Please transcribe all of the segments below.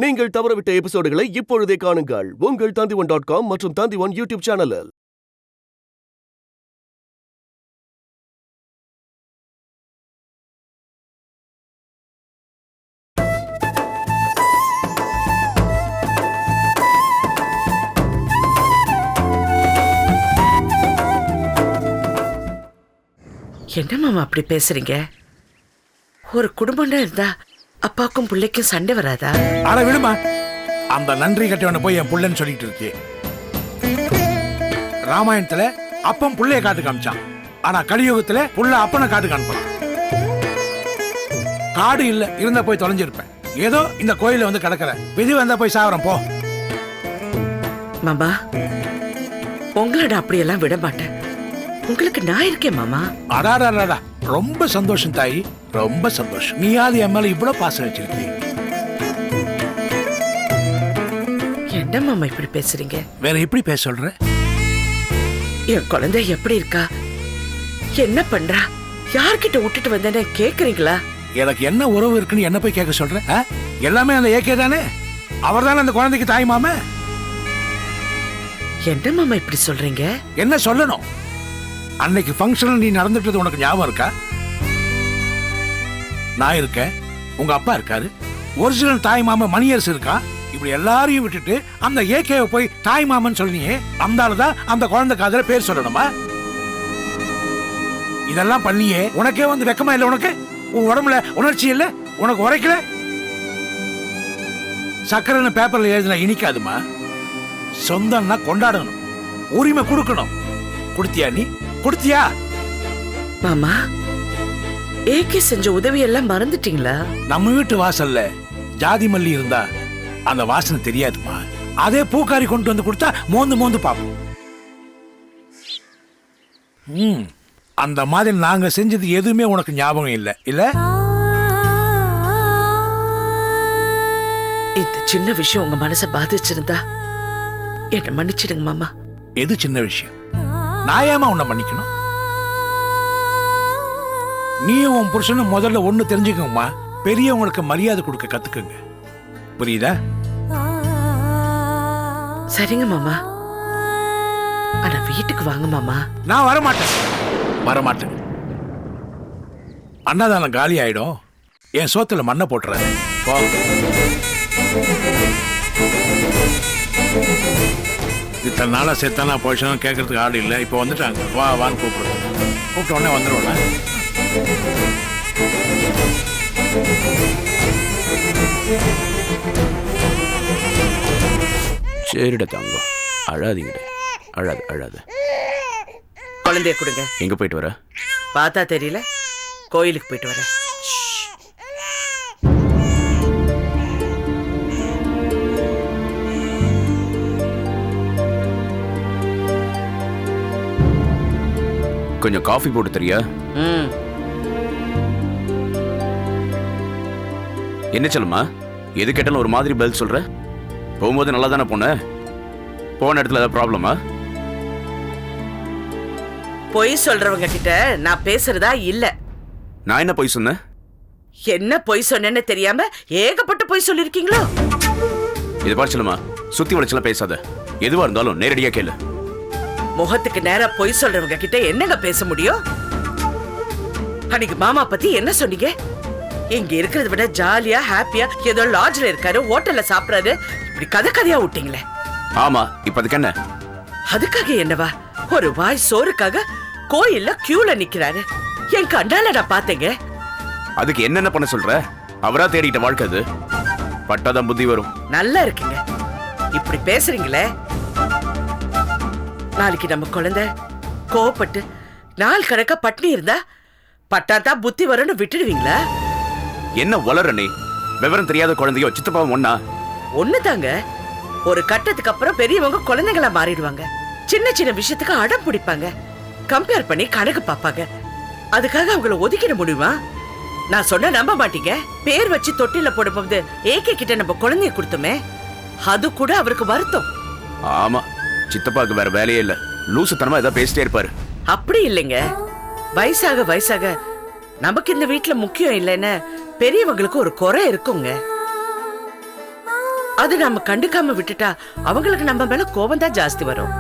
நீங்கள் தவறவிட்ட எபிசோடுகளை இப்பொழுதே காணுங்கள் உங்கள் Tandivan.com மற்றும் Tandivan யூடியூப் சேனலில். என்ன மாமா அப்படி பேசுறீங்க? ஒரு குடும்பம்னா இருந்தா அப்பாக்கும் பிள்ளைக்கும் சண்டை வராதா? அட விடுமா, அந்த நன்றி கட்டவனை போய் என் புள்ளன்னு சொல்லிட்டு இருக்கே. ராமாயணத்துல அப்பன் புள்ளைய காட்டு காமிச்சான், ஆனா கலியுகத்துல புள்ள அப்பனை காட்டு காமிப்பான். காடு இல்ல இருந்தா போய் தொலைஞ்சிருப்பேன். ஏதோ இந்த கோயில வந்து கிடக்குற விதி வந்தா போய் சாவரம் போ. மாமா, உங்களோட அப்படியெல்லாம் விட மாட்டேன். உங்களுக்கு நான் இருக்கேன் மாமா. அடாடா, ரொம்ப சந்தோஷம் தாயி, ரொம்ப சந்தோஷம். நீயாவது என் மேல இவ்வளவு பாசம் வச்சிருக்கீங்க. என்ன மாமா இப்படி பேசுறீங்க? வேற எப்படி பேச சொல்ற? என் குழந்தை எப்படி இருக்கா, என்ன பண்றா, யார்கிட்ட விட்டுட்டு வந்தேன்னு கேக்குறீங்களா? எனக்கு என்ன உறவு இருக்குன்னு என்ன போய் கேட்க சொல்ற? எல்லாமே அந்த ஏகே தானே, அவர் தானே அந்த குழந்தைக்கு தாய் மாமா. என்ன மாமா இப்படி சொல்றீங்க? என்ன சொல்லணும்? அன்னைக்கு ஃபங்க்ஷன்ல நீ நடந்துட்டது உனக்கு ஞாபகம் இருக்கா? நான் இருக்கேன், உங்க அப்பா இருக்காரு, ஒரிஜினல் தாய் மாமா மணியரசு இருக்கா. இப்படி எல்லாரையும் விட்டுட்டு அந்த ஏகேவை போய் தாய் மாமன் சொல்லியே, அந்த ஆளுதான் அந்த குழந்தை காதல பேர் சொல்லணுமா? இதெல்லாம் பண்ணியே உனக்கே வந்து வெக்கமா இல்ல? உனக்கு உன் உடம்புல உணர்ச்சி இல்ல? உனக்கு உரைக்கல? சக்கரைன்னு பேப்பர்ல எழுதினா இனிக்காதுமா. சொந்தம்னா கொண்டாடணும், உரிமை கொடுக்கணும். கொடுத்தியா? நீ கொடுத்தியா? மாமா, ஏகே செஞ்ச உதவி எல்லாம் மறந்துட்டீங்களா? நம்ம வீட்டு வாசல்ல ஜாதி மல்லி இருந்தா அந்த வாசனை தெரியாதுமா. அதே பூக்காரி கொண்டு வந்து கொடுத்தா மோந்து மோந்து பாப்போம். அந்த மாதிரி நாங்க செஞ்சது எதுவுமே உனக்கு ஞாபகம் இல்ல இல்ல? இந்த சின்ன விஷயம் உங்க மனசை பாதிச்சிருந்தா என்ன மன்னிச்சிடுங்க மாமா. எது சின்ன விஷயம்? நான் ஏமா உன்னை மன்னிக்கணும்? நீயும் உன் புருஷனும் முதல்ல ஒண்ணு தெரிஞ்சுக்கோமா, பெரியவங்களுக்கு மரியாதை கொடுக்க கத்துக்குங்க. புரியுதா? சரிங்க மாமா, ஆனா வீட்டுக்கு வாங்க மாமா. நான் வரமாட்டேன். அன்னதானம் காலி ஆயிடும், என் சோத்துல மண்ணை போட்டுறேன். இத்தனை நாளா செத்தானா போயிடுச்சுன்னு கேட்கறதுக்கு ஆடு இல்லை, இப்போ வந்துட்டாங்க. வான்னு கூப்பிட்ட உடனே வந்துடுவோம்ல. சரிடா தங்கம், அழாதீங்கடா, அழாது. குழந்தைய கொடுங்க. எங்க போயிட்டு வர? பார்த்தா தெரியல, கோயிலுக்கு போயிட்டு வர. கொஞ்சம் காஃபி போட்டு தரியா? என்ன சொல்லுமா, எது கேட்டாலும் ஒரு மாதிரி பதில் சொல்ற? போகும்போது நல்லா தானே போன இடத்துல ஏதாவது ப்ராப்ளமா? பொய் சொல்றவங்க கிட்ட நான் பேசுறதா இல்ல. நான் என்ன பொய் சொன்னேன்? என்ன பொய் சொன்னேன்னு தெரியாம ஏகப்பட்ட பொய் சொல்லிருக்கீங்களோ? இது பாரு சொல்லுமா, சுத்தி வளைச்சலாம் பேசாத. எதுவா இருந்தாலும் நேரடியா கேளு. முகத்துக்கு நேரா பொய் சொல்றவங்க கிட்ட என்னங்க பேச முடியும்? அன்னைக்கு மாமா பத்தி என்ன சொன்னீங்க? இங்க இருக்கிறத விட ஜாலியா ஹாப்பியா ஏதோ லாட்ஜ்ல இருக்காரு, ஹோட்டல்ல சாப்பிடாரு, இப்படி கதையா விட்டீங்களே. ஆமா, இப்ப அதுக்கு என்ன? அதுக்காக என்னவா? ஒரு வாய் சோறுக்காக கோயில்ல கியூல நிக்கிறாரு, என் கண்டால நான் பாத்தேங்க. அதுக்கு என்னென்ன பண்ண சொல்ற? அவரா தேடிட்ட வாழ்க்கை அது, பட்டாதான் புத்தி வரும். நல்லா இருக்குங்க, இப்படி பேசுறீங்களே. நாளைக்கு நம்ம குழந்தை கோவப்பட்டு நாள் கணக்கா பட்னி இருந்தா பட்டாதான் புத்தி வரும்னு விட்டுடுவீங்களா? என்ன வளர நீ? விவரம் தெரியாத குழந்தையோ சித்தப்பாவும் ஒண்ணா? ஒண்ணுதாங்க. ஒரு கட்டத்துக்கு அப்புறம் பெரியவங்க குழந்தைங்களா மாறிடுவாங்க. சின்ன சின்ன விஷயத்துக்கு அடம் பிடிப்பாங்க, கம்பேர் பண்ணி கணக்கு பார்ப்பாங்க. அதுக்காக அவங்கள ஒதுக்கிட முடியுமா? நான் சொன்ன நம்ப மாட்டீங்க. பேர் வச்சு தொட்டில போடும்போது ஏகே கிட்ட நம்ம குழந்தைய கொடுத்தோமே, அது கூட அவருக்கு வருத்தம். ஆமா, சித்தப்பாக்கு வேற வேலையே இல்ல, லூசுத்தனமா ஏதாவது பேசிட்டே இருப்பாரு. அப்படி இல்லைங்க, வயசாக நமக்கு இந்த வீட்டுல முக்கியம் இல்லைன்னு பெரியவங்களுக்கு ஒரு குறை இருக்குங்க. அது நம்ம கண்டுக்காம விட்டுட்டா அவங்களுக்கு நம்ம மேல கோபம் தான் ஜாஸ்தி வரும்.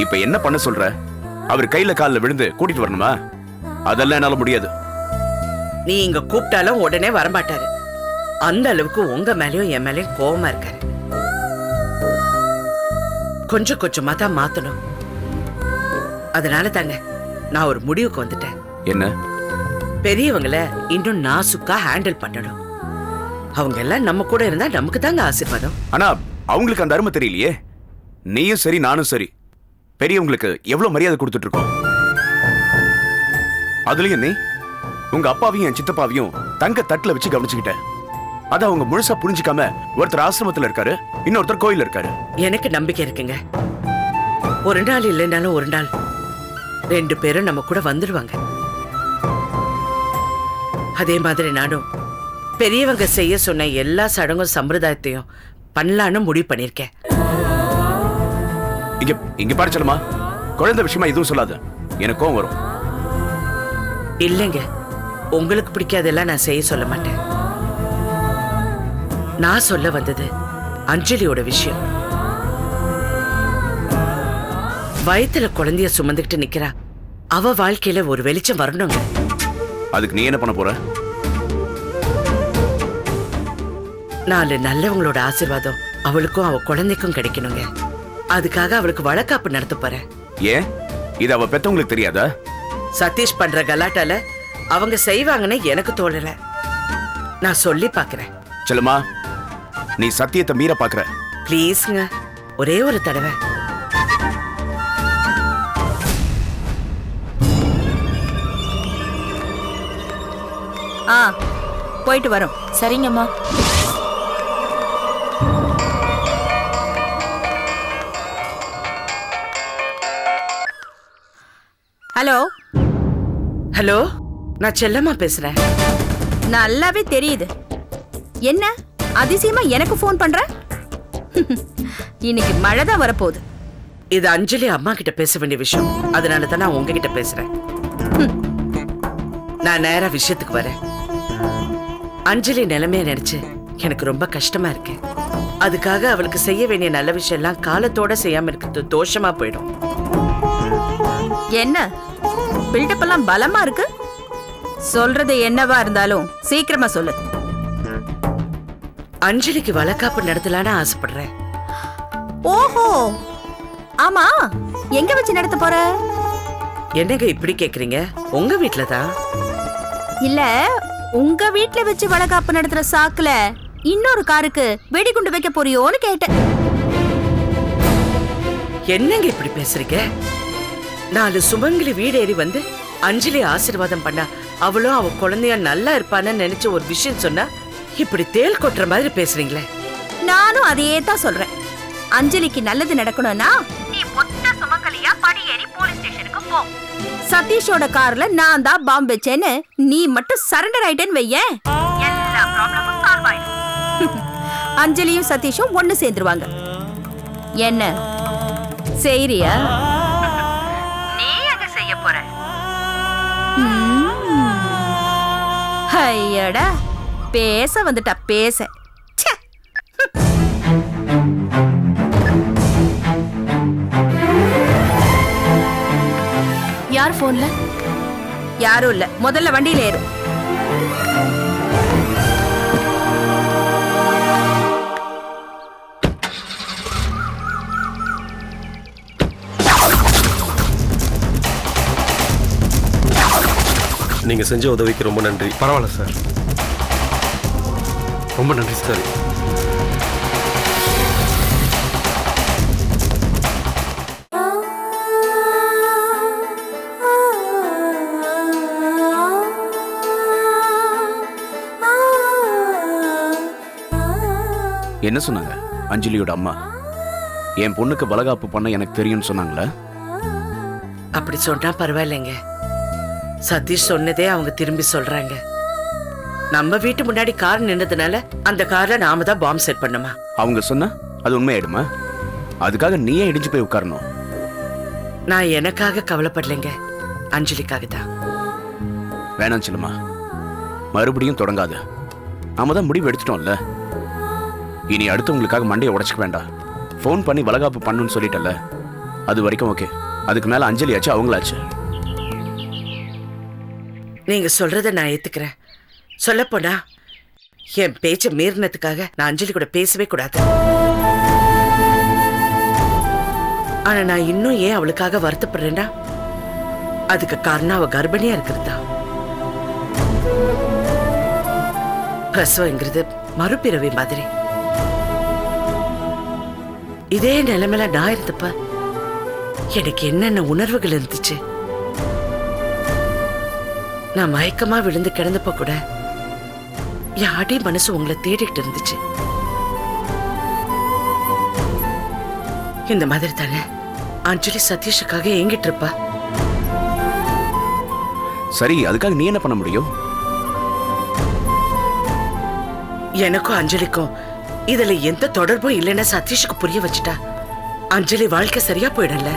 இப்ப என்ன பண்ண சொல்ற? அவர் கையில காலில் விழுந்து கூட்டிட்டு வரணுமா? அதெல்லாம் என்னால முடியாது. நீ இங்க கூப்பிட்டாலும் உடனே வரமாட்டாரு. அந்த அளவுக்கு உங்க மேலயும் என் மேலயும் கோபமா இருக்காரு. கொஞ்சம் கொஞ்சமா தான் மாத்தணும். அதனால தாங்க நான் ஒரு முடிவுக்கு வந்துட்டேன். என்ன? பெரியவங்கள இன்னும் நாசுக்கா ஹேண்டில் பண்ணணும். அவங்க எல்லாம் நம்ம கூட இருந்தா நமக்கு தாங்க ஆசீர்வாதம். ஆனா அவங்களுக்கு அந்த அருமை தெரியலையே. நீயும் சரி நானும் சரி பெரியவங்களுக்கு எவ்வளவு மரியாதை கொடுத்துட்டு இருக்கோம். அதுலயும் நீ உங்க அப்பாவையும் என் சித்தப்பாவையும் தங்க தட்டுல வச்சு கவனிச்சுக்கிட்ட. அத அவங்க முழுசா புரிஞ்சுக்காம ஒருத்தர் ஆசிரமத்துல இருக்காரு, இன்னொருத்தர் கோயில்ல இருக்காரு. எனக்கு நம்பிக்கை இருக்குங்க. ஒரு நாள் இல்லைனாலும் ஒரு நாள் 2 பேரும் நம்ம கூட வந்துடுவாங்க. அதே மாதிரி நானும் பெரியவங்க செய்ய சொன்ன எல்லா சடங்கும் சம்பிரதாயத்தையும் பண்ணலான்னு முடிவு பண்ணிருக்கேன். இங்க இங்க பாரு செல்லம்மா, குழந்தை விஷயமா எதுவும் சொல்லாத, எனக்கு கோவம் வரும். இல்லைங்க, உங்களுக்கு பிடிக்காதெல்லாம் நான் செய்ய சொல்ல மாட்டேன். நான் சொல்ல வந்தது அஞ்சலியோட விஷயம். வயித்துல குழந்தைய சுமந்துக்கிட்டு நிக்கிறா. அவ வாழ்க்கையில ஒரு வெளிச்சம் வரணுங்க. அதுக்கு நீ என்ன பண்ண போற? 4 நல்லவங்களோட ஆசீர்வாதம் அவளுக்கும் அவ குழந்தைக்கும் கிடைக்கணுங்க. அதுக்காக அவளுக்கு வழக்காப்பு நடத்த போறேன். ஏன்? இது அவ பெத்தவங்களுக்கு தெரியாதா? சதீஷ் பண்ற கலாட்டால அவங்க செய்வாங்கன்னு எனக்கு தோணல. நான் சொல்லி பாக்குறேன். செல்லம்மா, நீ சத்தியத்தை மீற பாக்குற. ப்ளீஸ்ங்க, ஒரே ஒரு தடவை. போயிட்டு வரோம். சரிங்கம்மா. ஹலோ ஹலோ, நான் செல்லம்மா பேசுறேன். நல்லாவே தெரியுது. என்ன அதிசயமா எனக்கு ஃபோன் பண்ற? இன்னைக்கு மழை தான் வரப்போகுது. இது அஞ்சலி அம்மா கிட்ட பேச வேண்டிய விஷயம். அதனால தான் நான் உங்ககிட்ட பேசுறேன். நான் நேரா விஷயத்துக்கு வரேன். அஞ்சலி நிலைமைய நினைச்சு எனக்கு ரொம்ப கஷ்டமா இருக்கு. அதுக்காக அவளுக்கு செய்ய வேண்டிய நல்ல விஷயம் எல்லாம் காலத்தோட செய்யாம இருக்கிறது தோஷமா போயிடும். என்ன பில்டப் எல்லாம் பலமா இருக்கு? சொல்றது என்னவா இருந்தாலும் சீக்கிரமா சொல்லு. அஞ்சலிக்கு வளக்காப்பு நடத்தலான்னு ஆசைப்படுறேன். ஓஹோ, ஆமா, எங்க வச்சு நடத்த போற? என்னங்க இப்படி கேக்குறீங்க? உங்க வீட்டுல தான். இல்ல, உங்க வீட்டுல வச்சு வளகாப்பு நடத்துற சாக்குல இன்னொரு காருக்கு வெடிகுண்டு வைக்க போறியோன்னு கேட்டேன். என்னங்க இப்படி பேசுறீங்க? 4 சுமங்கலி வீடு ஏறி வந்து அஞ்சலி ஆசீர்வாதம் பண்ணா அவளும் அவ குழந்தைய நல்லா இருப்பான்னு நினைச்ச ஒரு விஷயம் சொன்னா இப்படி தேல் கொட்டுற மாதிரி பேசுறீங்களே. நானும் அதையே தான் சொல்றேன். அஞ்சலிக்கு நல்லது நடக்கணும்னா நீ ஒத்த சுமங்கலியா படி ஏறி போலீஸ் ஸ்டேஷனுக்கு போ. சதீஷோட கார்ல நான் தான் பாம்பு வச்சேன்னு நீ மட்டும் சரண்டர் ஆயிட்டேன்னு வையேன், எல்லா ப்ராப்ளமும் சால்வ் ஆயிடும். அஞ்சலியும் சதீஷும் ஒண்ணு சேர்ந்துருவாங்க. என்ன செய்றியா? நீ அங்க செய்ய போற? ஐயடா, பேச வந்துட்டா பேச. யார் போன்ல? யாரும் இல்ல, முதல்ல வண்டியில ஏறு. நீங்க செஞ்ச உதவிக்கு ரொம்ப நன்றி. பரவாயில்ல சார், ரொம்ப நன்றி சார். என்ன சொன்னாங்க அஞ்சலியோட அம்மா? என் பொண்ணுக்கு வளகாப்பு பண்ண எனக்கு தெரியும்னு சொன்னாங்களா? அப்படி சொன்னா பரவாயில்லைங்க. சதீஷ் சொன்னதே அவங்க திரும்பி சொல்றாங்க. நம்ம வீட்டு முன்னாடி கார் நின்னதுனால அந்த கார்ல நாம தான் பாம்பு செட் பண்ணுமா? அவங்க சொன்னா அது உண்மையாயிடுமா? அதுக்காக நீயே இடிஞ்சு போய் உட்காரணும். நான் எனக்காக கவலைப்படலைங்க, அஞ்சலிக்காக தான். வேணாம் செல்லுமா, மறுபடியும் தொடங்காத. நாம தான் முடிவு எடுத்துட்டோம்ல. இனி அடுத்தவங்களுக்காக மண்டையை உடைச்சிக்க வேண்டாம். ஃபோன் பண்ணி வளகாப்பு பண்ணுன்னு சொல்லிட்டல, அது வரைக்கும் ஓகே. அதுக்கு மேல அஞ்சலி ஆச்சு, அவங்களாச்சு. நீங்க சொல்றத நான் ஏத்துக்கிறேன். சொல்லப்போனா என் பேச்ச மீறினதுக்காக நான் அஞ்சலி கூட பேசவே கூடாது. ஆனா நான் இன்னும் ஏன் அவளுக்காக வருத்தப்படுறேன்னா, அதுக்கு காரணம் அவ கர்ப்பிணியா இருக்கிறதா. பிரசவங்கிறது மறுபிறவி மாதிரி. இதே நிலைமையில நான் இருந்தப்ப எனக்கு என்னென்ன உணர்வுகள் இருந்துச்சு. நான் மயக்கமா விழுந்து கிடந்தப்ப கூட யாடி மனசு உங்களை தேடிட்டு இருந்துச்சு. இந்த மாதிரி தானே அஞ்சலி சதீஷுக்காக ஏங்கிட்டு இருப்பா. சரி, அதுக்காக நீ என்ன பண்ண முடியும்? எனக்கும் அஞ்சலிக்கும் இதுல எந்த தொடர்பும் இல்லைன்னு சதீஷுக்கு புரிய வச்சுட்டா அஞ்சலி வாழ்க்கை சரியா போயிடல.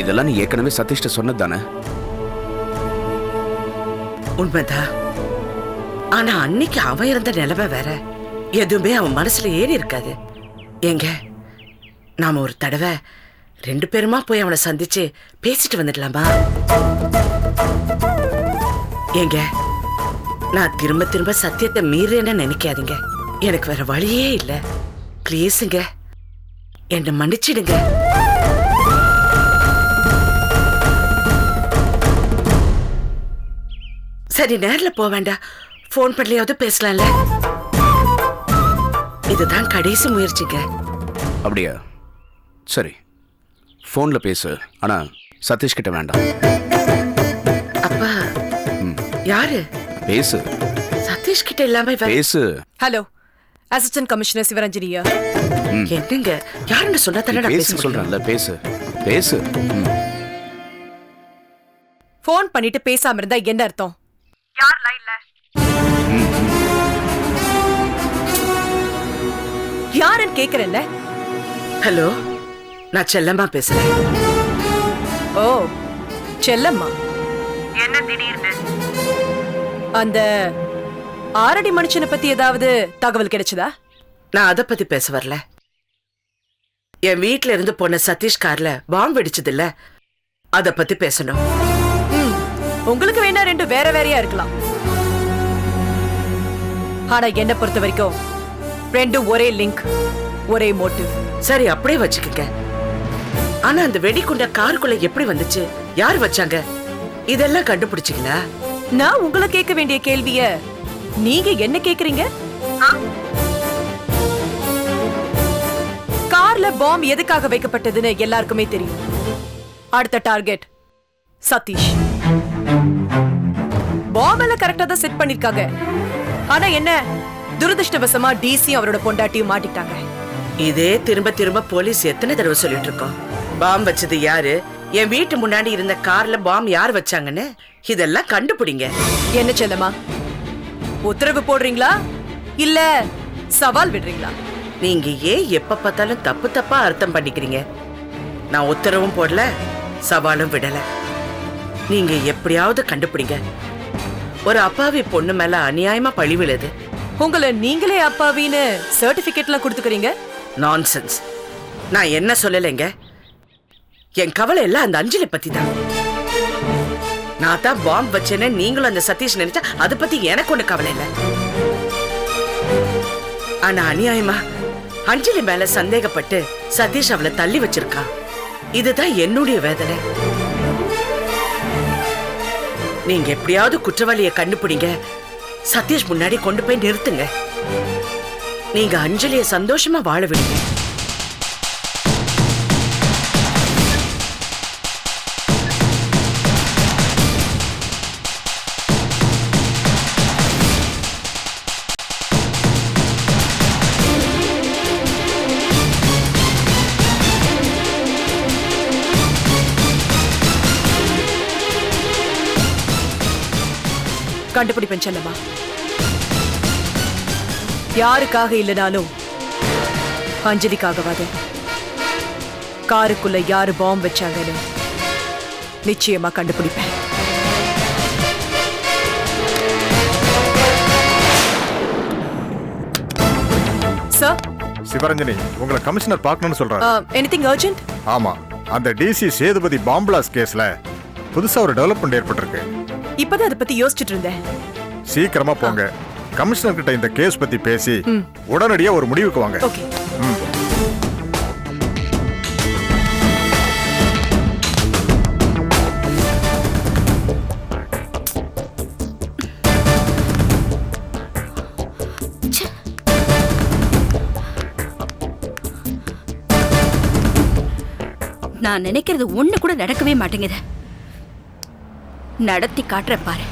இதெல்லாம் நீ ஏற்கனவே சதீஷ்ட சொன்னது தானே? உண்மைதான். ஆனா அன்னைக்கு அவன் இருந்த நிலைமை வேற. எதுவுமே அவன் மனசுல ஏறி இருக்காது. எங்க நாம ஒரு தடவை 2 பேருமா போய் அவனை சந்திச்சு பேசிட்டு வந்துடலாமா? ஏங்க, நான் திரும்ப திரும்ப சத்தியத்தை மீறேன்னு நினைக்காதீங்க. எனக்கு வேற வழியே இல்ல. ப்ளீஸுங்க, என்னை மன்னிச்சிடுங்க. சரி, நேர்ல போக வேண்டாம். போன் பண்ணலையாவது பேசலாம்ல. இதுதான் கடைசி முயற்சிங்க. அப்படியா? சரி, போன்ல பேசு. ஆனா சதீஷ் கிட்ட வேண்டாம். அப்பா யாரு? பேசு. சதீஷ் கிட்ட இல்லாம பேசு. ஹலோ, அசிஸ்டன்ட் கமிஷனர் சிவரஞ்சனியா? என்னங்க, யாருன்னு சொன்னா தானே நான் பேச சொல்றேன்ல. பேசு பேசு. போன் பண்ணிட்டு பேசாம இருந்தா என்ன அர்த்தம்? யார் லைன்ல? யாருன்னு கேக்குறேன்ல. ஹலோ, நான் செல்லம்மா பேசுறேன். ஓ, செல்லம்மா. என்ன திடீர்னு? அந்த ஆரடி மனுஷனை பத்தி ஏதாவது தகவல் கிடைச்சதா? நான் அத பத்தி பேச வரல. என் வீட்ல இருந்து போன சதீஷ் கார்ல பாம்பு வெடிச்சது இல்ல, அத பத்தி பேசணும். உங்களுக்கு வேணா 2 வேற வேறையா இருக்கலாம். ஆனா என்ன பொறுத்த வரைக்கும் 2 ஒரே லிங்க், ஒரே மோட்டிவ். சரி, அப்படியே வச்சுக்கங்க. ஆனா அந்த வெடிகுண்ட காருக்குள்ள எப்படி வந்துச்சு, யார் வச்சாங்க, இதெல்லாம் கண்டுபிடிச்சிங்களா? நான் உங்களை கேட்க வேண்டிய கேள்விய நீங்க என்ன கேக்குறீங்க? கார்ல பாம்பு எதுக்காக வைக்கப்பட்டதுன்னு எல்லாருக்குமே தெரியும். அடுத்த டார்கெட் சதீஷ். பாம்பெல்லாம் கரெக்டா தான் செட் பண்ணிருக்காங்க. ஆனா என்ன, துரதிருஷ்டவசமா டிசி அவரோட பொண்டாட்டியும் மாட்டிட்டாங்க. இதே திரும்ப திரும்ப போலீஸ் எத்தனை தடவை சொல்லிட்டு இருக்கோம். பாம்பு வச்சது யாரு, என் வீட்டு முன்னாடி இருந்த கார்ல பாம்பு யார் வச்சாங்கன்னு இதெல்லாம் கண்டுபிடிங்க. என்ன செல்லமா, உத்தரவு போடுறீங்களா இல்ல சவால் விடுறீங்களா? நீங்க ஏன் எப்ப பார்த்தாலும் தப்பு தப்பா அர்த்தம் பண்ணிக்கிறீங்க? நான் உத்தரவும் போடல, சவாலும் விடல. நீங்க எப்படியாவது கண்டுபிடிங்க. ஒரு அப்பாவி பொண்ணு மேல அநியாயமா பழி விழுது. உங்களை நீங்களே அப்பாவின்னு சர்டிபிகேட்லாம் கொடுத்துக்கிறீங்க. நான்சென்ஸ். நான் என்ன சொல்லலைங்க. என் கவலை எல்லாம் அந்த அஞ்சலி பத்தி தான். நான் தான் பாம்பு வச்சேன்னு நீங்களும் அந்த சதீஷ் நினைச்சா அதை பத்தி எனக்கு ஒண்ணு கவலை இல்லை. ஆனா அநியாயமா அஞ்சலி மேல சந்தேகப்பட்டு சதீஷ் அவளை தள்ளி வச்சிருக்கான். இதுதான் என்னுடைய வேதனை. நீங்க எப்படியாவது குற்றவாளியை கண்டுபிடிங்க. சதீஷ் முன்னாடி கொண்டு போய் நிறுத்துங்க. நீங்க அஞ்சலியை சந்தோஷமா வாழ விடுங்க. கண்டுபிடிப்பேன் செல்லம்மா. யாருக்காக இல்லனாலும் அஞ்சலிக்காகவாது. காருக்குள்ள யாரு பாம்பு வச்சாங்கன்னு நிச்சயமா கண்டுபிடிப்பேன். சார், சிவரஞ்சனி உங்களை கமிஷனர் பார்க்கணும்னு சொல்றாரு. Anything urgent? ஆமா, அந்த டிசி சேதுபதி பாம்பிளாஸ் கேஸ்ல புதுசா ஒரு டெவலப்மெண்ட் ஏற்பட்டிருக்கு. இப்பதான் அதை பத்தி யோசிச்சுட்டு இருந்தேன். சீக்கிரமா போங்க. கமிஷனர் கிட்ட இந்த கேஸ் பத்தி பேசி உடனடியா ஒரு முடிவுக்கு வாங்க. ஓகே. நான் நினைக்கிறது ஒண்ணு கூட நடக்கவே மாட்டேங்குது. நடத்தி காட்டுறேன் பாரு.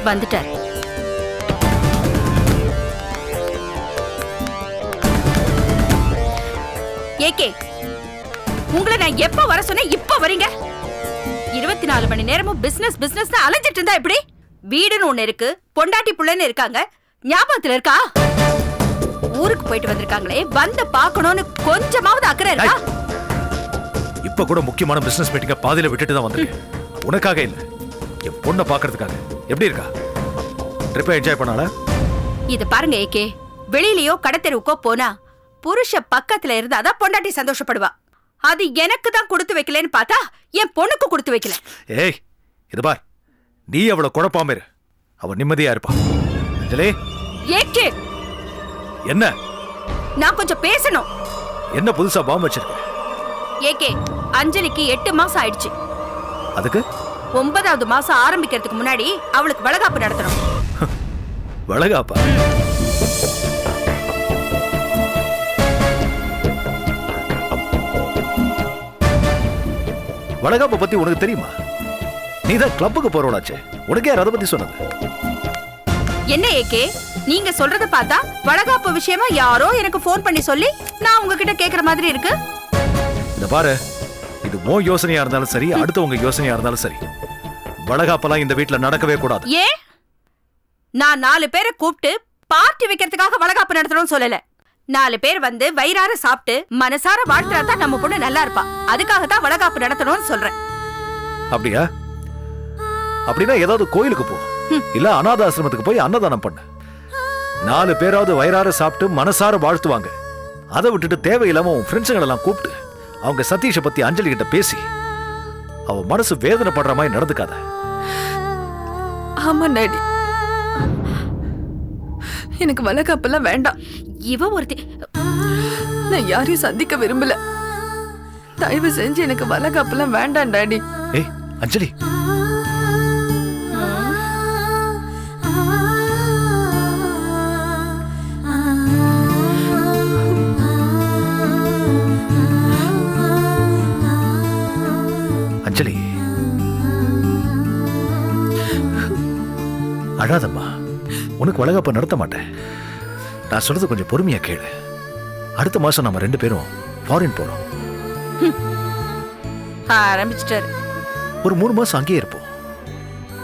வந்துட்டார். ஏகே, உங்களை நான் எப்ப வர சொன்னேன், இப்ப வரீங்க? 24 மணி நேரமும் பிசினஸ் பிசினஸ் அலைஞ்சிட்டு இருந்தா எப்படி? வீடுன்னு ஒண்ணு இருக்கு, பொண்டாட்டி புள்ளைன்னு இருக்காங்க, ஞாபகத்துல இருக்கா? ஊருக்கு போயிட்டு வந்திருக்காங்களே, வந்து பார்க்கணும்னு கொஞ்சமாவது அக்கறை இருக்கா? இப்ப கூட முக்கியமான பிசினஸ் மீட்டிங்க பாதியில விட்டுட்டு தான் வந்திருக்கேன். உனக்காக இல்ல, என் பொண்ணை பாக்குறதுக்காக. எப்படி இருக்கா? ட்ரிப்பை என்ஜாய் பண்ணால? இது பாருங்க ஏகே, வெளியிலயோ கடத்தெருவுக்கோ போனா புருஷ பக்கத்துல இருந்தாதான் பொண்டாட்டி சந்தோஷப்படுவா. அது எனக்கு தான் கொடுத்து வைக்கலன்னு பார்த்தா என் பொண்ணுக்கு கொடுத்து வைக்கல. ஏய், இது பார், நீ அவளை குழப்பாம இரு, அவ நிம்மதியா இருப்பா. அஞ்சலி. ஏகே, என்ன? நான் கொஞ்சம் பேசணும். என்ன புதுசா பாம்பு வச்சிருக்க? ஏகே, அஞ்சலிக்கு 8 மாசம் ஆயிடுச்சு. அதுக்கு 9வது மாசம் ஆரம்பிக்கிறதுக்கு முன்னாடி அவளுக்கு வளகாப்பு நடத்தணும். வளகாப்பா? வளகாப்பை பத்தி உனக்கு தெரியுமா? நீ தான் கிளப்புக்கு போறவளாச்சே, உனக்கே யார் அதை பத்தி சொன்னது? என்ன ஏகே, நீங்க சொல்றத பார்த்தா வளகாப்பு விஷயமா யாரோ எனக்கு போன் பண்ணி சொல்லி நான் உங்ககிட்ட கேக்குற மாதிரி இருக்கு. இந்த பாரு, இது மோ யோசனையா இருந்தாலும் சரி, அடுத்தவங்க யோசனையா இருந்தாலும் சரி, வளகாப்பெல்லாம் இந்த வீட்டுல நடக்கவே கூடாது. ஏன்? நான் 4 பேரை கூப்பிட்டு பார்ட்டி வைக்கிறதுக்காக வளகாப்பு நடத்தணும்னு சொல்லல. 4 பேர் வந்து வயிறார சாப்பிட்டு மனசார வாழ்த்துறாதான் நம்ம பொண்ணு நல்லா இருப்பா. அதுக்காக தான் வளகாப்பு நடத்தணும்னு சொல்றேன். அப்படியா? அப்படின்னா ஏதாவது கோயிலுக்கு போ, இல்ல அநாத ஆசிரமத்துக்கு போய் அன்னதானம் பண்ணு. 4 பேராவது வயிறார சாப்பிட்டு மனசார வாழ்த்துவாங்க. அதை விட்டுட்டு தேவையில்லாம உன் ஃப்ரெண்ட்ஸுங்களை எல்லாம் கூப்பிட்டு அவங்க சதீஷை பத்தி அஞ்சலி கிட்ட பேசி அவ மனசு வேதனைப்படுற மாதிரி நடந்துக்காத. ஆமா டாடி, எனக்கு வளகாப்பெல்லாம் வேண்டாம். இவ ஒருத்தி, நான் யாரையும் சந்திக்க விரும்பல. தயவு செஞ்சு எனக்கு வளகாப்பெல்லாம் வேண்டாம் டாடி. ஏய் அஞ்சலி, அஞ்சலி அழாதம்மா, உனக்கு வளகாப்பு நடத்த மாட்டேன். நான் சொல்றது கொஞ்சம் பொறுமையா கேளு. அடுத்த மாசம் நம்ம 2 பேரும் ஃபாரின் போறோம். ஆரம்பிச்சிட்டாரு. ஒரு 3 மாசம் அங்கேயே இருப்போம்.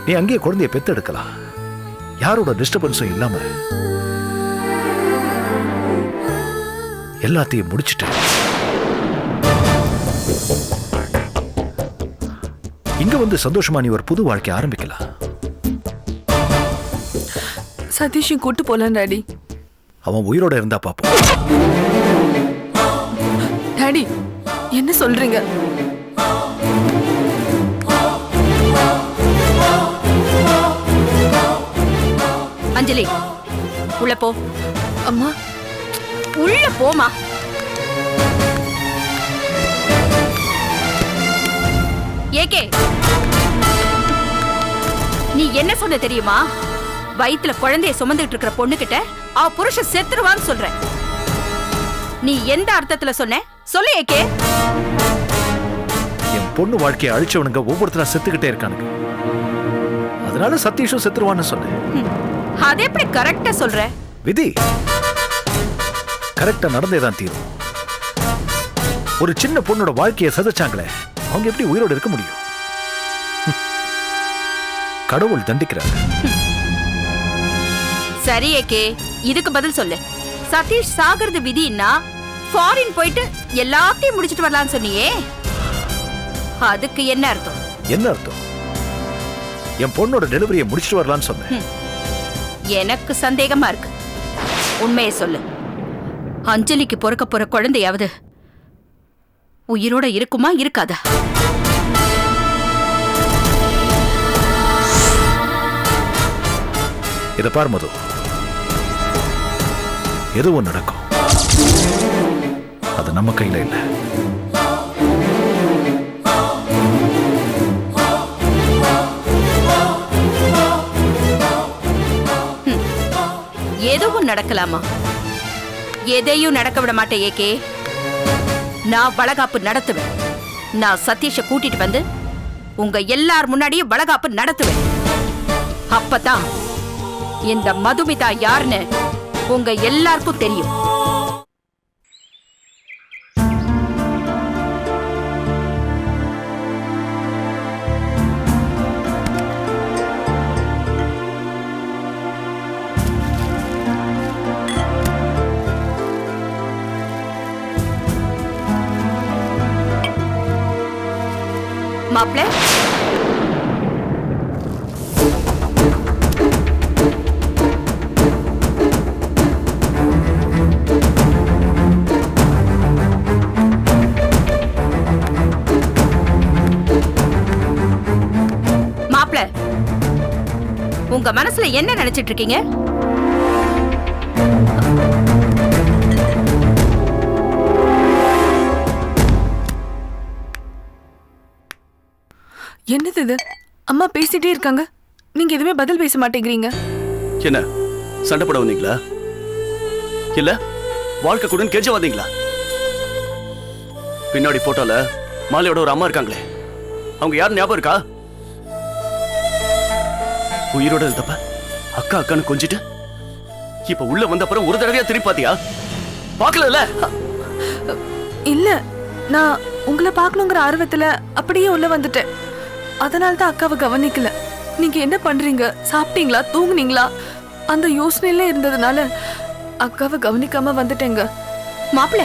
நீ அங்கேயே குழந்தைய பெத்து எடுக்கலாம், யாரோட டிஸ்டர்பன்ஸும் இல்லாம. எல்லாத்தையும் முடிச்சிட்டு இங்க வந்து சந்தோஷமா நீ ஒரு புது வாழ்க்கை ஆரம்பிக்கலாம். சதீஷும் கூட்டு போலாம் டாடி. அவன் உயிரோட இருந்தா பாப்போம். டாடி, என்ன சொல்றீங்க? அஞ்சலி, உள்ள போ. அம்மா, உள்ள போமா. ஏகே, நீ என்ன சொன்ன தெரியுமா? வயித்துல குழந்தைய சுமந்துட்டு இருக்கிற பொண்ணுகிட்ட அவ புருஷன் செத்துருவான்னு சொல்ற. நீ எந்த அர்த்தத்துல சொன்ன? சொல்லு ஏகே. என் பொண்ணு வாழ்க்கையை அழிச்சவனுங்க ஒவ்வொருத்தரா செத்துக்கிட்டே இருக்கானுங்க. அதனால சதீஷும் செத்துருவான்னு சொன்னேன். அது எப்படி கரெக்டா சொல்ற? விதி கரெக்டா நடந்தேதான் தீரும். ஒரு சின்ன பொண்ணோட வாழ்க்கையை சதைச்சாங்களே, அவங்க எப்படி உயிரோடு இருக்க முடியும்? கடவுள் தண்டிக்கிறார். சரி ஏகே, இதுக்கு பதில் சொல்லு. சதீஷ் சாகிறது விதின்னா ஃபாரின் போயிட்டு எல்லாத்தையும் முடிச்சிட்டு வரலாம்னு சொன்னியே, அதுக்கு என்ன அர்த்தம்? என்ன அர்த்தம்? என் பொண்ணோட டெலிவரியை முடிச்சிட்டு வரலாம்னு சொன்னேன். எனக்கு சந்தேகமா இருக்கு. உண்மையை சொல்லு. அஞ்சலிக்கு பிறக்க போற குழந்தையாவது உயிரோட இருக்குமா இருக்காதா? இத பார் மது, எதுவும் நடக்கும், அது நம்ம கையில இல்ல. எதுவும் நடக்கலாமா? எதையும் நடக்க விட மாட்டேன் ஏகே. நான் வளகாப்பு நடத்துவேன். நான் சதீஷை கூட்டிட்டு வந்து உங்க எல்லார் முன்னாடியும் வளகாப்பு நடத்துவேன். அப்பதான் இந்த மதுமிதா யாருன்னு உங்க எல்லாருக்கும் தெரியும். மாப்ள, மாப்ள, உங்க மனசுல என்ன நினைச்சிட்டு இருக்கீங்க? என்னது இது? அம்மா பேசிட்டே இருக்காங்க, நீங்க எதுவுமே பதில் பேச மாட்டேங்கிறீங்க. என்ன சண்டை போட வந்தீங்களா? இல்ல வாழ்க்கை கூட கெஞ்ச வந்தீங்களா? பின்னாடி போட்டோல மாலையோட ஒரு அம்மா இருக்காங்களே, அவங்க யார் ஞாபகம் இருக்கா? உயிரோட இருந்தப்ப அக்கா அக்கான்னு கொஞ்சிட்டு இப்ப உள்ள வந்த அப்புறம் ஒரு தடவையா திருப்பி பாத்தியா? பாக்கல. இல்ல, நான் உங்களை பார்க்கணுங்கிற ஆர்வத்துல அப்படியே உள்ள வந்துட்டேன். அதனால தான் அக்காவை கவனிக்கல. நீங்க என்ன பண்றீங்க, சாப்பிட்டீங்களா, தூங்குனீங்களா, அந்த யோசனையில இருந்ததுனால அக்காவை கவனிக்காம வந்துட்டேங்க. மாப்ள,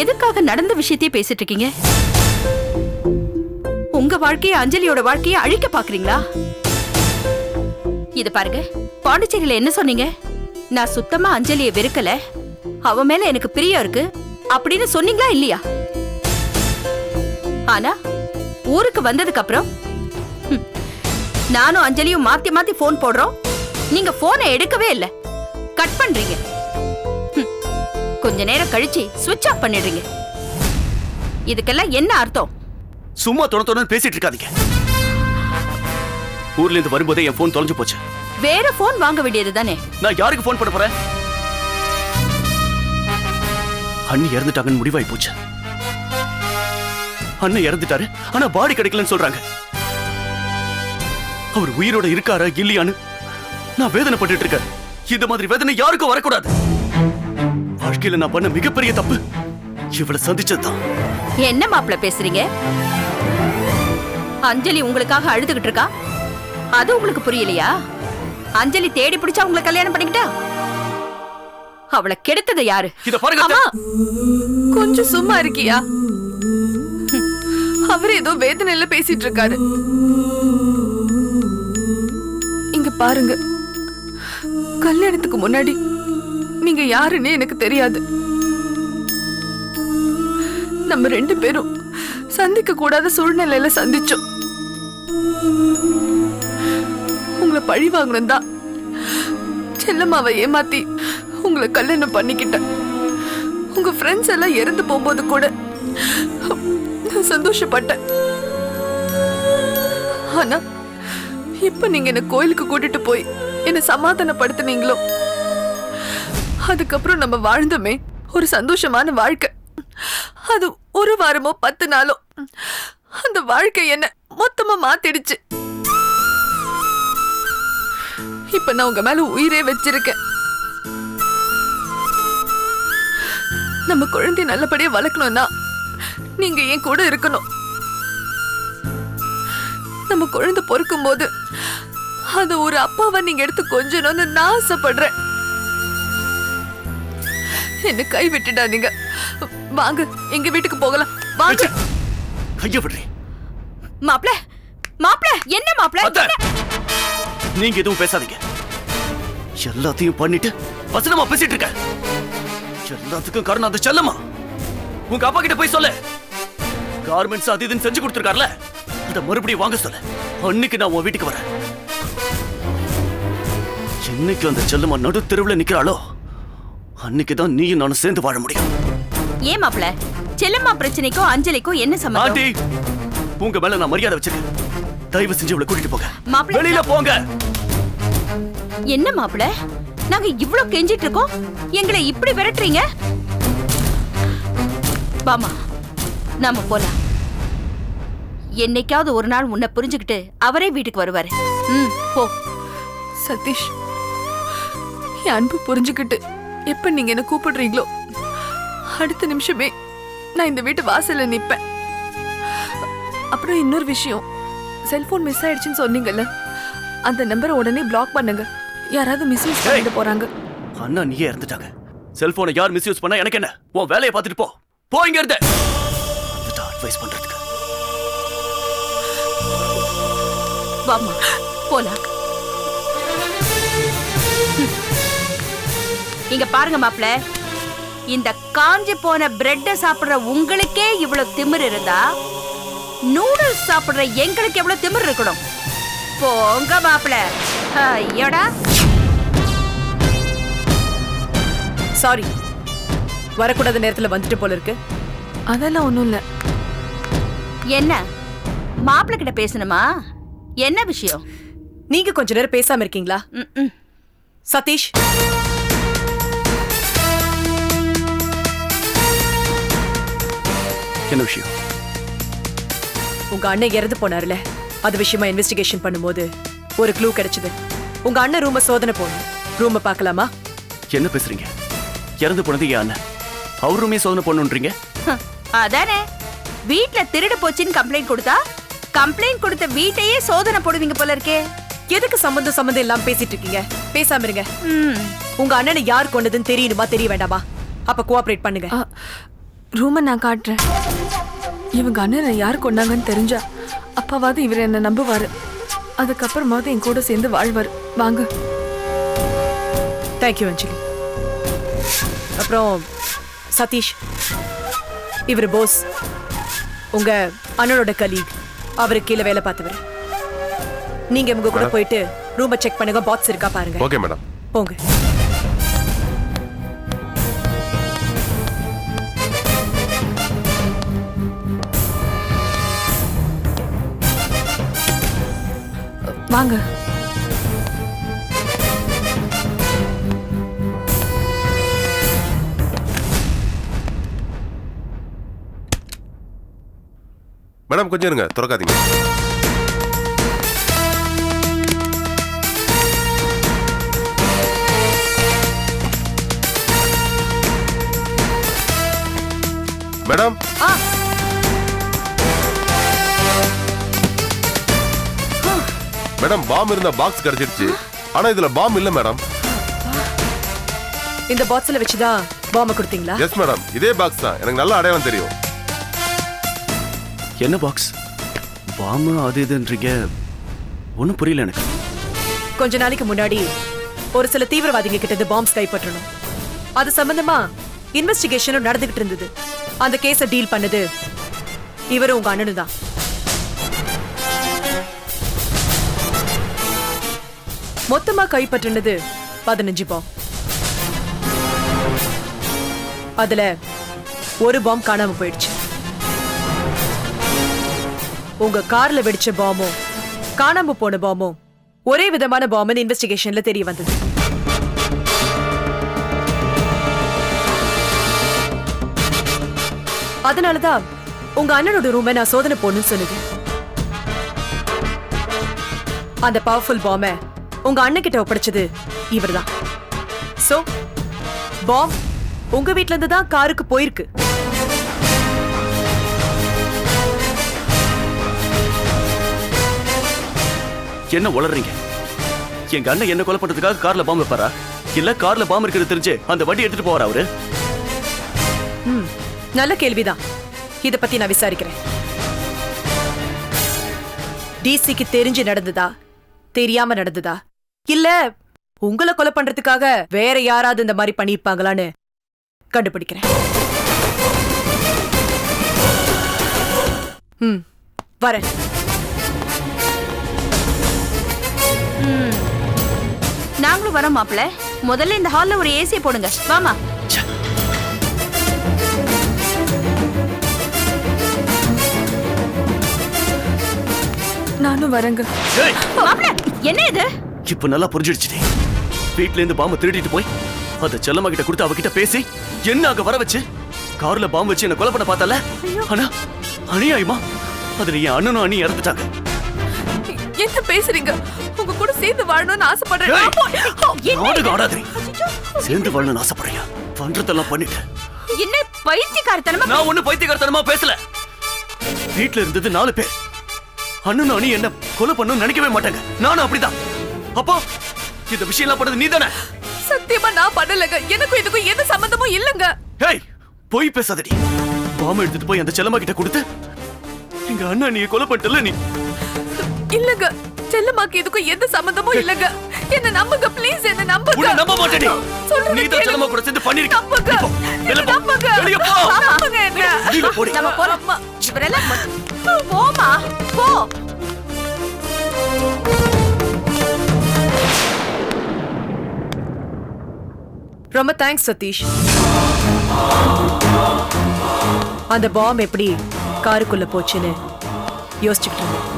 எதுக்காக நடந்த விஷயத்தையே பேசிட்டு இருக்கீங்க? உங்க வாழ்க்கைய அஞ்சலியோட வாழ்க்கைய அழிக்க பாக்குறீங்களா? இது பாருங்க, பாண்டிச்சேரியில என்ன சொன்னீங்க? நான் சுத்தமா அஞ்சலியை வெறுக்கல, அவ மேல எனக்கு பிரியம் இருக்கு அப்படின்னு சொன்னீங்களா இல்லையா? ஆனா ஊருக்கு வந்ததுக்கு அப்புறம் நானும் அஞ்சலியும் மாத்தி மாத்தி போன் போடுறோம், நீங்க போனை எடுக்கவே இல்ல, கட் பண்றீங்க. கொஞ்ச நேரம் கழிச்சு ஸ்விட்ச் ஆஃப் பண்ணிடுறீங்க. இதுக்கெல்லாம் என்ன அர்த்தம்? சும்மா தொடர்ந்து பேசிட்டு இருக்காதீங்க. ஊர்ல இருந்து வரும்போதே என் போன் தொலைஞ்சு போச்சு. வேற போன் வாங்க வேண்டியது தானே? நான் யாருக்கு போன் பண்ண போறேன்? அண்ணி இறந்துட்டாங்கன்னு முடிவாய் போச்சு. அண்ணன் இறந்துட்டாரு, ஆனா பாடி கிடைக்கலன்னு சொல்றாங்க. அவர் உயிரோட இருக்காரா இல்லையான்னு நான் வேதனைப்பட்டு இருக்கேன். இந்த மாதிரி வேதனை யாருக்கும் வரக்கூடாது. வாழ்க்கையில நான் பண்ண மிகப்பெரிய தப்பு இவளை சந்திச்சதுதான். என்ன மாப்பிள்ள பேசுறீங்க? அஞ்சலி உங்களுக்காக அழுதுகிட்டு இருக்கா, அது உங்களுக்கு புரியலையா? அஞ்சலி தேடி பிடிச்சா உங்களை கல்யாணம் பண்ணிக்கிட்டா? அவளை கெடுத்தது யாரு? இத பாருங்க. அம்மா, கொஞ்சம் சும்மா இருக்கியா? அவர் ஏதோ வேதனையில பேசிட்டு இருக்காரு. இங்க பாருங்க, கல்யாணத்துக்கு முன்னாடி நீங்க யாருன்னு எனக்கு தெரியாது. நம்ம ரெண்டு பேரும் சந்திக்க கூடாத சூழ்நிலையில சந்திச்சோம். உங்களை பழி வாங்கணும் தான் செல்லம்மாவை ஏமாத்தி உங்களை கல்யாணம் பண்ணிக்கிட்டேன். உங்க ஃப்ரெண்ட்ஸ் எல்லாம் இறந்து போகும்போது கூட நான் சந்தோஷப்பட்டேன். ஆனா இப்ப நீங்க என்ன கோயிலுக்கு கூட்டிட்டு போய் என்ன சமாதானப்படுத்தினீங்களோ, அதுக்கப்புறம் நம்ம வாழ்ந்தோமே ஒரு சந்தோஷமான வாழ்க்கை, அது ஒரு வாரமோ 10 நாளோ அந்த வாழ்க்கை என்ன மொத்தமா மாத்திடுச்சு. இப்ப நான் உங்க மேல உயிரே வச்சிருக்கேன். நம்ம குழந்தை நல்லபடியா வளர்க்கணும்னா நீங்க என் கூட இருக்கணும். நம்ம குழந்தை பொறுக்கும் போது அது ஒரு அப்பாவை நீங்க எடுத்து கொஞ்சணும்னு நான் ஆசைப்படுறேன். என்ன கை விட்டுடாதீங்க. வாங்க எங்க வீட்டுக்கு போகலாம். வாங்க. கைய விடுறேன். மாப்ள, மாப்ள, என்ன மாப்ள? நீங்க எதுவும் பேசாதீங்க. எல்லாத்தையும் பண்ணிட்டு வசனமா பேசிட்டு இருக்க. எல்லாத்துக்கும் காரணம் அந்த செல்லமா. உங்க அப்பா கிட்ட போய் சொல்லு. கார்மெண்ட்ஸ் அது இதுன்னு செஞ்சு கொடுத்துருக்காருல, அத மறுபடியும் வாங்க சொல்லு. அன்னைக்கு நான் உன் வீட்டுக்கு வரேன். என்னைக்கு அந்த செல்லமா நடு தெருவுல நிக்கிறாளோ அன்னைக்குதான் நீயும் நானும் சேர்ந்து வாழ முடியும். ஏன் மாப்ள, செல்லம்மா பிரச்சனைக்கும் அஞ்சலிக்கும் என்ன சம்பந்தம்? ஆண்டி, உங்க மேல நான் மரியாதை வச்சிருக்கேன். தயவு செஞ்சு இவளை கூட்டிட்டு போங்க. மாப்ள, வெளியில போங்க. என்ன மாப்ள, நாங்க இவ்ளோ கெஞ்சிட்டு இருக்கோம், எங்களை இப்படி விரட்டுறீங்க? வாமா, நாம போலாம். என்னைக்காவது ஒரு நாள் உன்னை புரிஞ்சுக்கிட்டு அவரே வீட்டுக்கு வருவாரு. போ. சதீஷ், என் அன்பு புரிஞ்சுக்கிட்டு எப்ப நீங்க என்ன கூப்பிடுறீங்களோ அடுத்த நிமிஷமே நான் இந்த வீட்டு வாசல்ல நிப்பேன். அப்புறம் இன்னொரு விஷயம், செல்போன் மிஸ் ஆயிடுச்சுன்னு சொன்னீங்கல்ல, அந்த நம்பரை உடனே பிளாக் பண்ணுங்க. யாராவது மிஸ்யூஸ் பண்ணிட்டு போறாங்க. அண்ணா நீயே இறந்துட்டாங்க. செல்போனை யார் மிஸ்யூஸ் பண்ணா எனக்கு என்ன? உன் வேலையை பார்த்துட்டு போ. போ இங்க இருந்து. அட்வைஸ் பண்றதுக்கு. வாமா, போலாம். இங்க பாருங்க மாப்ள, இந்த காஞ்சி போன பிரெட்ட சாப்பிடுற உங்களுக்கே இவ்வளவு திமிர் இருந்தா நூடுல்ஸ் சாப்பிடுற எங்களுக்கு எவ்வளவு திமிர் இருக்கணும்? போங்க மாப்ள. ஐயோடா. சாரி, வரக்கூடாத நேரத்துல வந்துட்டு போல இருக்கு. அதெல்லாம் ஒண்ணும் இல்ல. என்ன மாப்பிள்ள கிட்ட பேசணுமா? என்ன விஷயம்? நீங்க கொஞ்ச நேரம் பேசாம இருக்கீங்களா? சதீஷ், என்ன விஷயம்? உங்க அண்ணன் இறந்து போனார்ல, அது விஷயமா இன்வெஸ்டிகேஷன் பண்ணும்போது ஒரு க்ளூ கிடைச்சது. உங்க அண்ணன் ரூம சோதனை போடணும். ரூம பார்க்கலாமா? என்ன பேசுறீங்க? இறந்து போனது என் அண்ணன். அவர் ரூமே சோதனை பண்ணுன்றீங்க? அதானே, வீட்ல திருடு போச்சுன்னு கம்ப்ளைண்ட் கொடுத்தா கம்ப்ளைண்ட் கொடுத்த வீட்டையே சோதனை போடுவீங்க போல இருக்கே. எதுக்கு சம்பந்தம் இல்லாம பேசிட்டு இருக்கீங்க? பேசாம இருங்க. உங்க அண்ணனை யார் கொண்டதுன்னு தெரியணுமா தெரிய வேண்டாமா? அப்ப கோஆபரேட் பண்ணுங்க. ரூமை நான் காட்டுறேன். இவங்க அண்ணனை யார் கொண்டாங்கன்னு தெரிஞ்சா அப்பாவாவது இவர் என்ன நம்புவாரு. அதுக்கப்புறமாவது என் கூட சேர்ந்து வாழ்வார். வாங்க. தேங்க்யூ அஞ்சலி. அப்புறம் சதீஷ், இவர் போஸ், உங்க அண்ணனோட கலீக். அவரு கீழே வேலை பார்த்தவர். நீங்க உங்க கூட போயிட்டு ரூமை செக் பண்ணுங்க. பாக்ஸ் இருக்கா பாருங்க. Okay madam. போங்க. வாங்க. மேடம் கொஞ்சம் இருங்க, திறக்காதீங்க. மேடம், மேடம் பாம் இருந்த பாக்ஸ் கிடைச்சிருச்சு. ஆனா இதுல பாம் இல்ல மேடம். இந்த பாக்ஸ்ல வச்சுதான் பாம்ப கொடுத்தீங்களா? எஸ் மேடம், இதே பாக்ஸ் தான். எனக்கு நல்ல அடையாளம் தெரியும். என்ன பாக்ஸ்? பாம்பு அது இதுன்றீங்க, ஒன்றும் புரியல எனக்கு. கொஞ்ச நாளைக்கு முன்னாடி ஒரு சில தீவிரவாதிங்க கிட்ட இருந்து பாம்ஸ் கைப்பற்றணும். அது சம்பந்தமா இன்வெஸ்டிகேஷனும் நடந்துகிட்டு இருந்தது. அந்த கேஸை டீல் பண்ணது இவரும் உங்க அண்ணனு தான். மொத்தமா கைப்பற்றினது 15 பாம். அதுல ஒரு பாம் காணாம போயிடுச்சு. உங்க கார்ல வெடிச்ச பாமும் காணாம போன பாமும் ஒரே விதமான பாம்பு இன்வெஸ்டிகேஷன்ல தெரிய வந்தது. அதனாலதான் உங்க அண்ணனோட ரூமை நான் சோதனை போடணும்னு சொன்னது. அந்த பவர்ஃபுல் பாம்பை உங்க அண்ணன் கிட்ட ஒப்படைச்சது இவர்தான். சோ பாம் உங்க வீட்ல இருந்து தான் காருக்கு போயிருக்கு. என்ன உளறீங்க? எங்க அண்ணன் என்ன கொலை பண்றதுக்காக கார்ல பாம்பு வைப்பாரா? இல்ல கார்ல பாம்பு இருக்கிறது தெரிஞ்சு அந்த வண்டி எடுத்துட்டு போவாரா அவரு? நல்ல கேள்விதான். இத பத்தி நான் விசாரிக்கிறேன். டிசிக்கு தெரிஞ்சு நடந்ததா, தெரியாம நடந்ததா, இல்ல உங்களை கொலை பண்றதுக்காக வேற யாராவது இந்த மாதிரி பண்ணிருப்பாங்களான்னு கண்டுபிடிக்கிறேன். வரேன். நாங்களும் வரோம் மாப்பிள்ள. முதல்ல இந்த ஹால்ல ஒரு ஏசியை போடுங்க. வாமா. நானும் வரேங்க. மாப்பிள்ள என்ன இது? இப்ப நல்லா புரிஞ்சிடுச்சு. வீட்ல இருந்து பாம்பை திருடிட்டு போய் அத செல்லம்மா கிட்ட கொடுத்து அவகிட்ட பேசி என்ன அங்க வர வச்சு கார்ல பாம்பு வச்சு என்ன கொலை பண்ண பார்த்தல. ஆனா அநியாயமா அதுல என் அண்ணனும் அண்ணி இறந்துட்டாங்க. என்ன பேசுறீங்க? உங்க கூட சேர்ந்து வாழணும்னு ஆசைப்படுறேன். நாடகம் ஆடாதீ. சேர்ந்து வாழணும்னு ஆசைப்படுறியா? பண்றதெல்லாம் பண்ணிட்டு என்ன பைத்தியக்காரத்தனமா? நான் ஒண்ணு பைத்தியக்காரத்தனமா பேசல. வீட்ல இருந்தது 4 பேர். அண்ணனும் அண்ணி என்ன கொலை பண்ணணும்னு நினைக்கவே மாட்டாங்க. நானும் அப்படிதான். அப்போ இந்த விஷயம் எல்லாம் பண்ணது நீதானே? சத்தியமா நான் பண்ணலங்க. எனக்கும் இதுக்கும் எந்த சம்பந்தமும் இல்லங்க. ஏய், போய் பேசாதடி. பாம்பு எடுத்துட்டு போய் அந்த செல்லம்மா கிட்ட கொடுத்து எங்க அண்ணா நீ கொலை பண்ணிட்டல. நீ இல்லங்க, செல்லம்மாக்கு இதுக்கும் எந்த சம்பந்தமும் இல்லங்க. என்ன நம்புங்க ப்ளீஸ், என்ன நம்புங்க. உன்னை நம்ப மாட்டேடி. நீ தான் செல்லம்மா கூட சேர்ந்து பண்ணிருக்க. நம்புங்க. நம்புங்க. வெளிய போ. நம்புங்க என்ன. வெளிய போடி. நம்ம போலாம். இவரெல்லாம் போமா. போ. ரொம்ப தேங்க்ஸ் சதீஷ். அந்த பாம்பு எப்படி காருக்குள்ள போச்சுன்னு யோசிச்சுக்கிட்டு இருந்தேன்.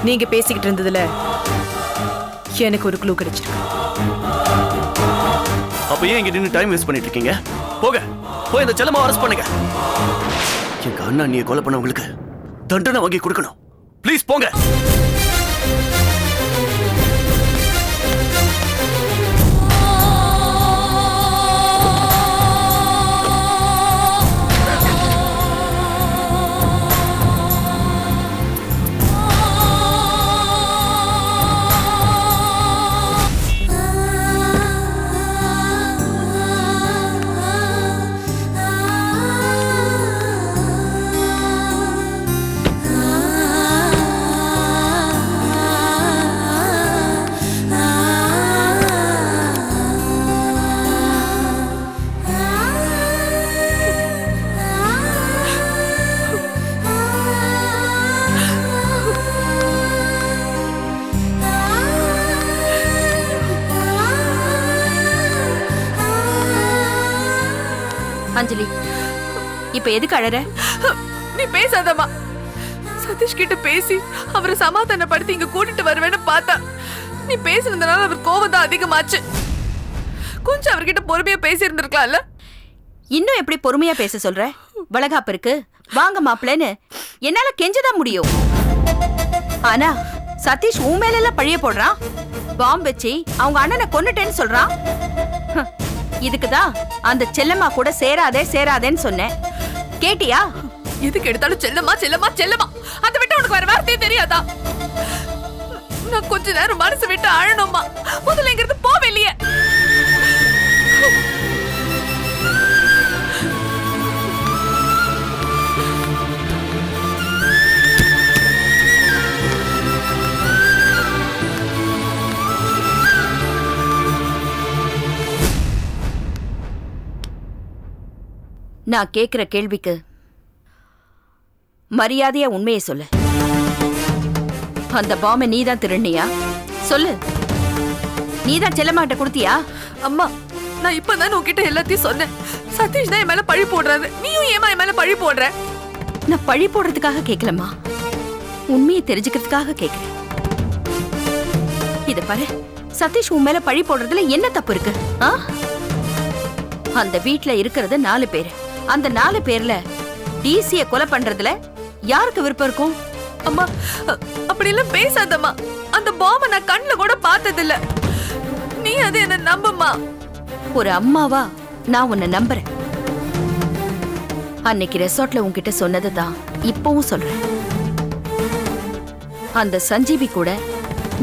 நீங்க பேசிக்கிட்டு இருந்ததுல எனக்கு ஒரு க்ளூ கிடைச்சிருக்கு. அப்ப ஏன் இங்க நின்னு டைம் வேஸ்ட் பண்ணிட்டு இருக்கீங்க? போங்க, போய் அந்த செல்லம்மா அரெஸ்ட் பண்ணுங்க. எங்க அண்ணா நீ கொலை பண்ணவங்களுக்கு தண்டனை வாங்கி கொடுக்கணும். ப்ளீஸ் போங்க. அஞ்சலி, இப்ப எதுக்கு அழற? நீ பேசாதம்மா. சதீஷ் கிட்ட பேசி அவரை சமாதானப்படுத்தி இங்க கூட்டிட்டு வருவேன்னு பார்த்தா நீ பேசுனதுனால அவர் கோவம் தான் அதிகமாச்சு. கொஞ்சம் அவர்கிட்ட பொறுமையா பேசி இருந்திருக்கலாம்ல. இன்னும் எப்படி பொறுமையா பேச சொல்ற? வளகாப்பு இருக்கு, வாங்க மாப்பிள்ளன்னு என்னால கெஞ்சதான் முடியும். ஆனா சதீஷ் உன் மேல எல்லாம் பழிய போடுறான். பாம்பு வச்சு அவங்க அண்ணனை கொன்னுட்டேன்னு சொல்றான். இதுக்குதான் அந்த செல்லம்மா கூட சேராதே சேராதேன்னு சொன்னேன். கேட்டியா? எதுக்கு எடுத்தாலும் செல்லம்மா செல்லம்மா செல்லம்மா. அதை விட்டு உனக்கு வேற வார்த்தையே தெரியாதா? நான் கொஞ்ச நேரம் மனசு விட்டு அழணுமா? முதல்ல இங்கிருந்து போ வெளியே. நான் கேக்குற கேள்விக்கு மரியாதையா உண்மையை சொல்லு. அந்த பாம்பை நீதான் திருண்ணியா? சொல்லு. நீதான் செல்லம்மாட்ட கொடுத்தியா? அம்மா, நான் இப்பதான் உன்கிட்ட எல்லாத்தையும் சொன்னேன். சதீஷ் தான் என் மேல பழி போடுறாரு. நீயும் ஏமா என் மேல பழி போடுற? நான் பழி போடுறதுக்காக கேட்கலம்மா, உண்மையை தெரிஞ்சுக்கிறதுக்காக கேட்கிறேன். இத பாரு, சதீஷ் உன் மேல பழி போடுறதுல என்ன தப்பு இருக்கு? அந்த வீட்ல இருக்கிறது 4 பேரு. அந்த 4 பேர்ல டிசிய கொலை பண்றதுல யாருக்கு விருப்பம் இருக்கும்? அம்மா, அப்படி எல்லாம் பேசாதம்மா. அந்த பாம்பை நான் கண்ணுல கூட பார்த்தது இல்ல. நீ அது என்ன நம்புமா? ஒரு அம்மாவா நான் உன்னை நம்புறேன். அன்னைக்கு ரெசார்ட்ல உன்கிட்ட சொன்னதுதான் இப்பவும் சொல்றேன். அந்த சஞ்சீவி கூட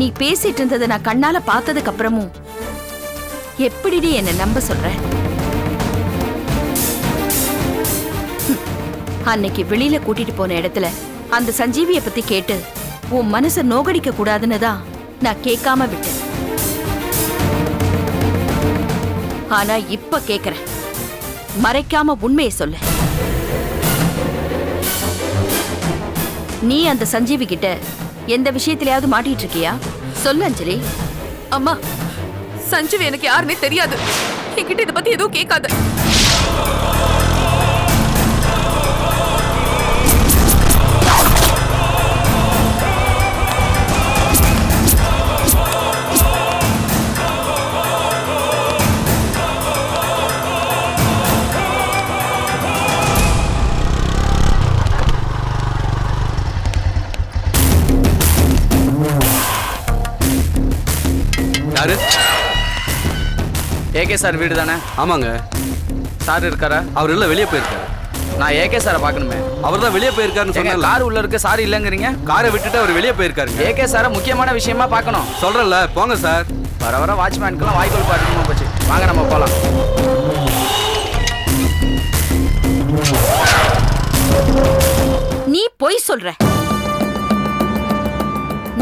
நீ பேசிட்டு இருந்ததை நான் கண்ணால பார்த்ததுக்கு அப்புறமும் எப்படிடி என்ன நம்ப சொல்ற? அன்னைக்கு வெளியில கூட்டிட்டு போன இடத்துல அந்த சஞ்சீவிய பத்தி கேட்டு உன் மனச நோகடிக்க கூடாதுன்னு தான் நான் கேட்காம விட்டேன். ஆனா இப்ப கேக்குறேன், மறைக்காம உண்மையை சொல்லு. நீ அந்த சஞ்சீவி கிட்ட எந்த விஷயத்திலயாவது மாட்டிட்டு இருக்கியா? சொல்லு அஞ்சலி. அம்மா, சஞ்சீவி எனக்கு யாருன்னே தெரியாது. என்கிட்ட இதை பத்தி எதுவும் கேட்காத. யாரு? ஏகே சார் வீடு தானே? ஆமாங்க. சார் இருக்காரா? அவர் இல்ல, வெளியே போயிருக்காரு. நான் ஏகே சாரை பார்க்கணுமே. அவர் தான் வெளியே போயிருக்காருன்னு சொன்னேன். கார் உள்ள இருக்கு, சார் இல்லைங்கிறீங்க. காரை விட்டுட்டு அவர் வெளியே போயிருக்காரு. ஏகே சாரை முக்கியமான விஷயமா பார்க்கணும். சொல்றேன்ல, போங்க சார். வர வர வாட்ச்மேனுக்கெல்லாம் வாய்க்கோல் பாட்டுமா போச்சு. வாங்க நம்ம போலாம். நீ பொய் சொல்ற.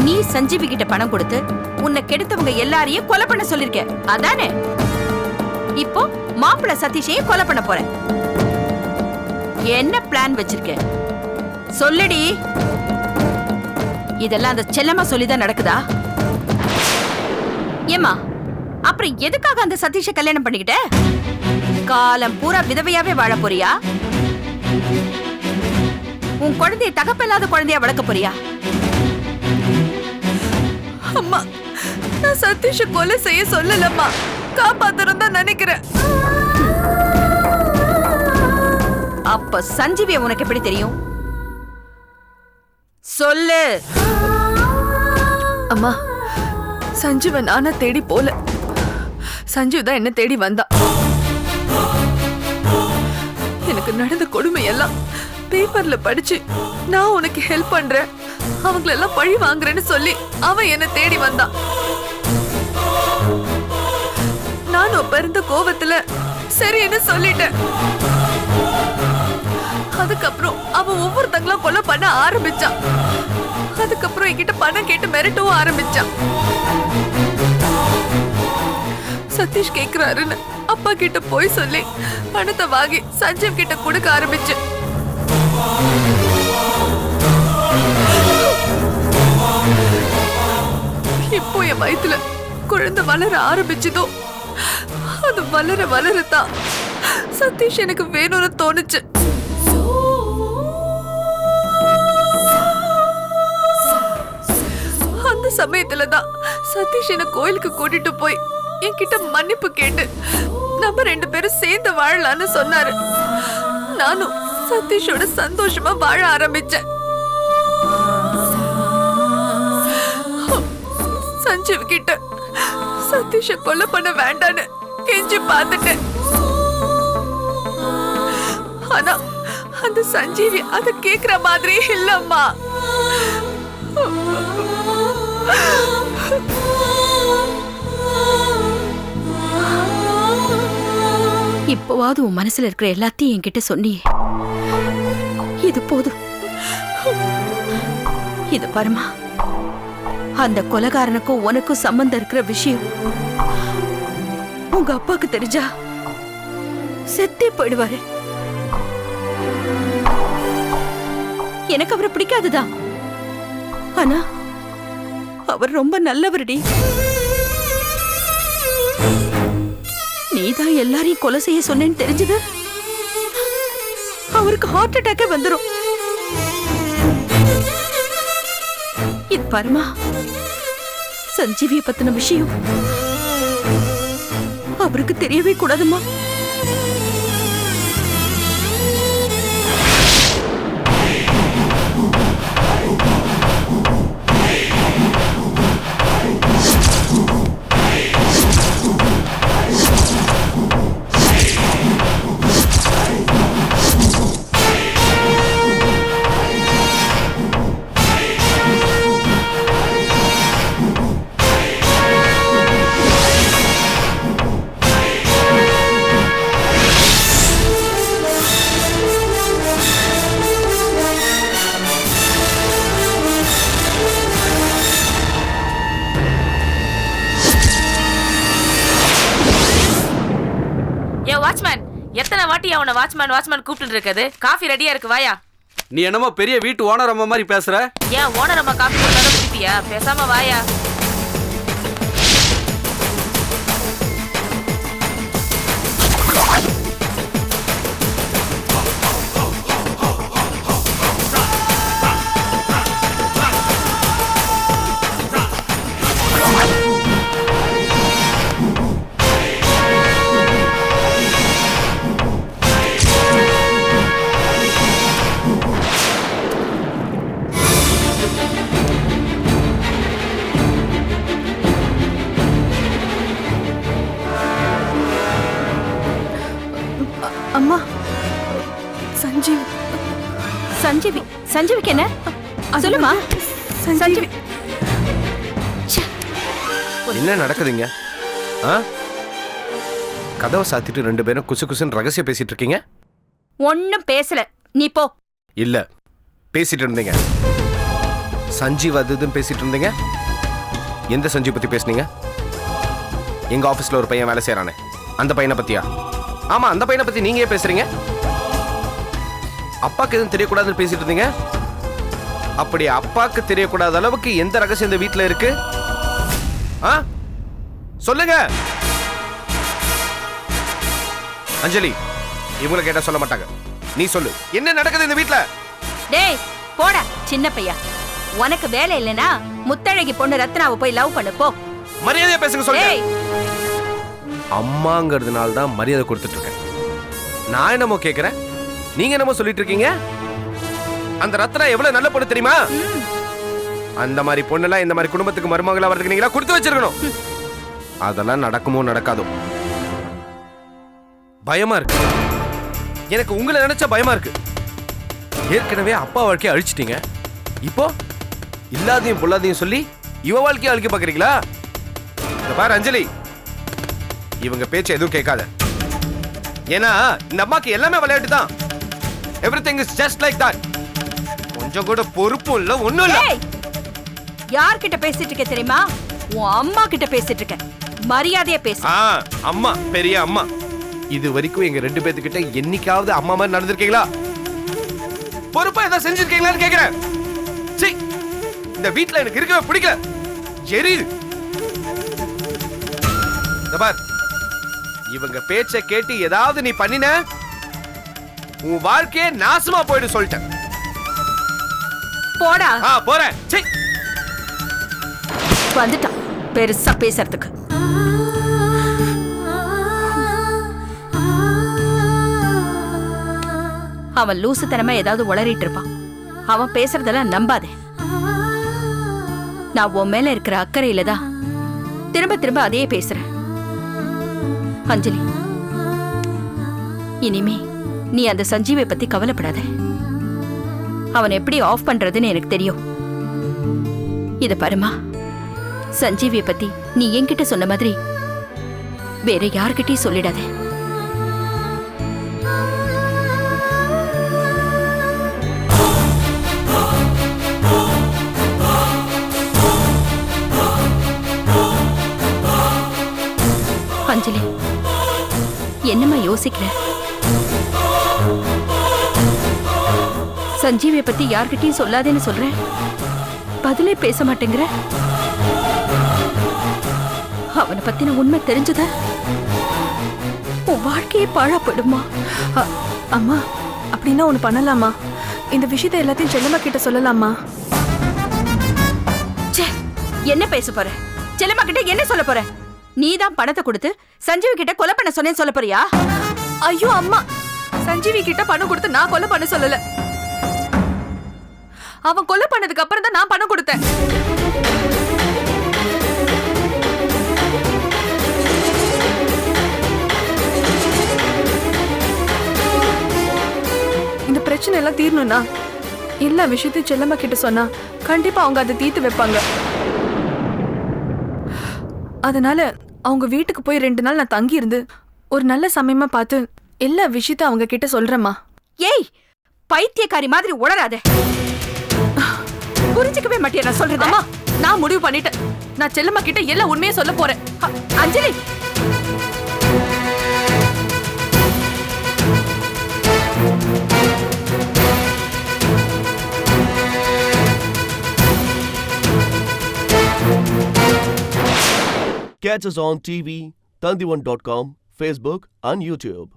நீ சஞ்சீவி கிட்ட பணம் கொடுத்து உன்னை கெடுத்தவங்க எல்லாரையும் கொலை பண்ண சொல்லிருக்க, அதானே? இப்போ மாப்பிள்ள சதீஷையும் கொலை பண்ண போற. என்ன பிளான் வச்சிருக்க? சொல்லுடி. இதெல்லாம் அந்த செல்லம்மா சொல்லிதான் நடக்குதா? ஏமா, அப்புறம் எதுக்காக அந்த சதீஷை கல்யாணம் பண்ணிக்கிட்ட? காலம் பூரா விதவையாவே வாழ போறியா? உன் குழந்தைய தகப்பில்லாத குழந்தையா வளர்க்க போறியா? அம்மா, நான் சதீஷ கொலை செய்ய சொல்லலம்மா, காப்பாத்தணும் தான் நினைக்கிறேன். அப்ப சஞ்சீவிய உனக்கு எப்படி தெரியும்? சொல்லு. அம்மா, சஞ்சீவ நானா தேடி போல. சஞ்சீவ் தான் என்ன தேடி வந்தா. எனக்கு நடந்த கொடுமை எல்லாம் பேப்பர்ல படிச்சு நான் உனக்கு ஹெல்ப் பண்றேன், அவங்களெல்லாம் பழி வாங்குறேன்னு சொல்லி அவன் என்ன தேடி வந்தான். நானும் பிறந்த கோவத்துல சரின்னு சொல்லிட்டேன். அதுக்கப்புறம் அவன் ஒவ்வொருத்தங்களா கொலை பண்ண ஆரம்பிச்சான். அதுக்கப்புறம் என்கிட்ட பணம் கேட்டு மிரட்டவும் ஆரம்பிச்சான். சதீஷ் கேக்குறாருன்னு அப்பா கிட்ட போய் சொல்லி பணத்தை வாங்கி சஞ்சீவ் கிட்ட கொடுக்க ஆரம்பிச்சு. இப்போ என் வயித்துல குழந்தை வளர ஆரம்பிச்சதோ, அது வளர வளரத்தான் சதீஷ் எனக்கு வேணும்னு தோணுச்சு. அந்த சமயத்துலதான் சதீஷ் என்ன கோயிலுக்கு கூட்டிட்டு போய் என்கிட்ட மன்னிப்பு கேட்டு நம்ம 2 பேரும் சேர்ந்து வாழலான்னு சொன்னாரு. நானும் சதீஷோட சந்தோஷமா வாழ ஆரம்பிச்சேன். சஞ்சீவ் கிட்ட சதீஷ கொலை பண்ண வேண்டான்னு கெஞ்சி பார்த்துட்டேன். ஆனா அந்த சஞ்சீவி அத கேக்குற மாதிரி இல்லம்மா. இப்போவாவது உன் மனசுல இருக்கிற எல்லாத்தையும் என்கிட்ட சொன்னியே, இது போதும். இது பாருமா, அந்த கொலைகாரனுக்கும் உனக்கும் சம்பந்தம் இருக்கிற விஷயம் உங்க அப்பாக்கு தெரிஞ்சா செத்தே போயிடுவாரு. எனக்கு அவரை பிடிக்காதுதான், ஆனா அவர் ரொம்ப நல்லவருடி. நீதான் எல்லாரையும் கொலை செய்ய சொன்னேன்னு தெரிஞ்சது அவருக்கு ஹார்ட் அட்டாக்கே வந்துரும். இது பாருமா, சஞ்சீவிய பத்தின விஷயம் அவருக்கு தெரியவே கூடாதுமா. வாட்ச்மேன், எத்தனை வாட்டி அவனை வாட்ச்மேன் கூப்பிட்டு இருக்குது? காஃபி ரெடியா இருக்கு, வாயா. நீ என்னமோ பெரிய வீட்டு ஓனர் அம்மா மாதிரி பேசுற. ஏன் ஓனர் அம்மா காஃபி போட்டாலும் குடிப்பியா? பேசாம வாயா. அம்மா, சஞ்சீவ். சஞ்சீவிக்கு என்ன சொல்லுமா? சஞ்சீவி என்ன நடக்குதுங்க? கதவை சாத்திட்டு 2 பேரும் குசு குசுன்னு ரகசியம் பேசிட்டு இருக்கீங்க. ஒன்னும் பேசல, நீ போ. இல்ல, பேசிட்டு இருந்தீங்க. சஞ்சீவ் அது இதுன்னு பேசிட்டு இருந்தீங்க. எந்த சஞ்சீவ் பத்தி பேசுனீங்க? எங்க ஆபீஸ்ல ஒரு பையன் வேலை செய்யறானே, அந்த பையனை பத்தியா? ஆமா, அந்த பையனை பத்தி நீங்க ஏன் பேசுறீங்க? அப்பாக்கு எதுவும் தெரியக்கூடாதுன்னு பேசிட்டு இருந்தீங்க. அப்படி அப்பாக்கு தெரியக்கூடாத அளவுக்கு எந்த ரகசியம் இந்த வீட்டுல இருக்கு? சொல்லுங்க. அஞ்சலி, இவங்களை கேட்டா சொல்ல மாட்டாங்க. நீ சொல்லு, என்ன நடக்குது இந்த வீட்டுல? டேய் போடா சின்ன பையா, உனக்கு வேலை இல்லைன்னா முத்தழகி பொண்ணு ரத்னாவை போய் லவ் பண்ணு போ. மரியாதையா பேசுங்க. சொல்லுங்க. அம்மாங்கிறதுனால தான் மரியாதை கொடுத்துட்டு இருக்கேன். நான் என்னமோ கேட்கிறேன், நீங்க என்னமோ சொல்லிட்டு இருக்கீங்க. அந்த ரத்னா எவ்வளவு நல்ல பொண்ணு தெரியுமா? அந்த மாதிரி பொண்ணெல்லாம் இந்த மாதிரி குடும்பத்துக்கு மருமகளா வரதுக்கு நீங்களா கொடுத்து வச்சிருக்கணும். அதெல்லாம் நடக்குமோ நடக்காதோ பயமா இருக்கு. எனக்கு உங்களை நினைச்சா பயமா இருக்கு. ஏற்கனவே அப்பா வாழ்க்கையை அழிச்சிட்டீங்க. இப்போ இல்லாதையும் பொல்லாதையும் சொல்லி இவ வாழ்க்கையை அழிக்க பாக்குறீங்களா? பாரு அஞ்சலி, இவங்க பேச்சு எதுவும் கேட்காத. ஏன்னா இந்த அம்மாக்கு எல்லாமே விளையாட்டு தான். Everything is just like that. கொஞ்சம் கூட பொறுப்பும் இல்ல, ஒண்ணும் இல்ல. யார்கிட்ட பேசிட்டு இருக்க தெரியுமா? உன் அம்மா கிட்ட பேசிட்டு இருக்க. மரியாதையா பேசு. அம்மா, பெரிய அம்மா. இது வரைக்கும் எங்க 2 பேத்துக்கிட்ட என்னைக்காவது அம்மா மாதிரி நடந்திருக்கீங்களா? பொறுப்பா ஏதாவது செஞ்சிருக்கீங்களான்னு கேக்குறேன். சீ, இந்த வீட்டுல எனக்கு இருக்கவே பிடிக்கல. எரியுது. பார், இவங்க பேச்ச கேட்டு ஏதாவது நீ பண்ணின, உன் வாழ்க்கையே நாசமா போயிடு சொல்லிட்டேன். போடா. போறேன். வந்துட்டான் பெருசா பேசுறதுக்கு. அவன் லூசுத்தனமா ஏதாவது உளறிட்டு இருப்பான். அவன் பேசுறதெல்லாம் நம்பாதே. நான் உன் மேல இருக்கிற அக்கறையில தான் திரும்ப திரும்ப அதையே பேசுறேன். அஞ்சலி, இனிமே நீ அந்த சஞ்சீவை பத்தி கவலைப்படாத. அவன் எப்படி ஆஃப் பண்றதுன்னு எனக்கு தெரியும். இத பாருமா, சஞ்சீவிய பத்தி நீ என்கிட்ட சொன்ன மாதிரி வேற யார்கிட்டயும் சொல்லிடாத. அஞ்சலி, என்னம்மா யோசிக்கிற? சஞ்சீவிய பத்தி யார்கிட்டயும் சொல்லாதேன்னு சொல்றேன், பதிலே பேச மாட்டேங்கிற. அவனை பத்தின உண்மை தெரிஞ்சத உன் வாழ்க்கையே பாழா போயிடுமா? அம்மா, அப்படின்னா ஒண்ணு பண்ணலாமா? இந்த விஷயத்தை எல்லாத்தையும் செல்லம்மா கிட்ட சொல்லலாமா? என்ன பேச போற? செல்லம்மா கிட்ட என்ன சொல்ல போற? நீதான் பணத்தை கொடுத்து சஞ்சீவி கிட்ட கொலை பண்ண சொன்னேன்னு சொல்ல போறியா? ஐயோ அம்மா, சஞ்சீவி கிட்ட பணம் கொடுத்து நான் கொலை பண்ண சொல்லல. அவன் கொலை பண்ணதுக்கு அப்புறம் தான் நான் பணம் கொடுத்தேன். இந்த பிரச்சனை எல்லாம் தீரணும்னா எல்லா விஷயத்தையும் செல்லம்மா கிட்ட சொன்னா கண்டிப்பா அவங்க அதை தீர்த்து வைப்பாங்க. அதனால அவங்க வீட்டுக்கு போய் 2 நாள் நான் தங்கி இருந்து ஒரு நல்ல சமயமா பார்த்து எல்லா விஷயத்தையும் அவங்க கிட்ட சொல்றேம்மா. ஏய், பைத்தியக்காரி மாதிரி உளராத. புரிஞ்சுக்கவே மாட்டியா நான் சொல்றது? அம்மா, நான் முடிவு பண்ணிட்டேன். நான் செல்லம்மா கிட்ட எல்லா உண்மையை சொல்ல போறேன். அஞ்சலி, Catch us on TV, Tandivan.com, Facebook and YouTube.